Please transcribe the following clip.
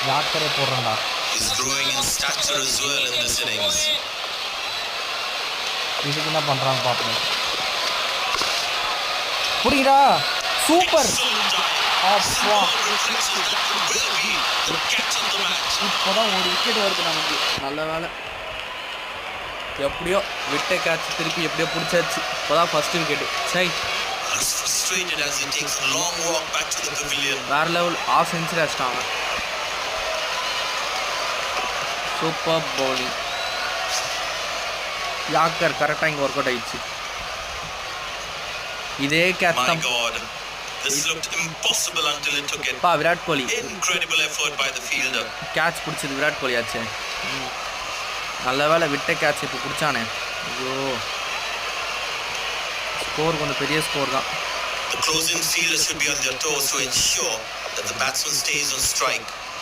யாக்கரே போடுறேன்டா. He's growing in stature as well in this innings. இதுக்கு என்ன பண்றாங்க பாப்போம். புடிடா சூப்பர். அப்பா இப்போதான் ஒரு விக்கெட் வருது நமக்கு. நல்ல வேலை, எப்படியோ விட்ட கேட்ச் திருப்பி எப்படியோ பிடிச்சாச்சு. இப்போதான் first wicket. Psi As frustrated as he takes a long walk back to the pavilion. வேற லெவல். ஆஃப் செஞ்சுரி அடிச்சிட்டாங்க. Super bowling. யாக்கர் கரெக்டாக இங்கே ஒர்க் அவுட் ஆயிடுச்சு. இதே கேட்ச் தான். This looked impossible until it took it. பா Virat Kohli. Incredible effort by the fielder. Catch பிடிச்சது விராட் கோலி ஆச்சு. நல்ல வேலை விட்ட கேட்ச் இப்போ பிடிச்சானே. ஐயோ ஸ்கோர் கொஞ்சம் பெரிய ஸ்கோர் தான். The closing fielders should be on their toes to ensure that the batsman stays on strike.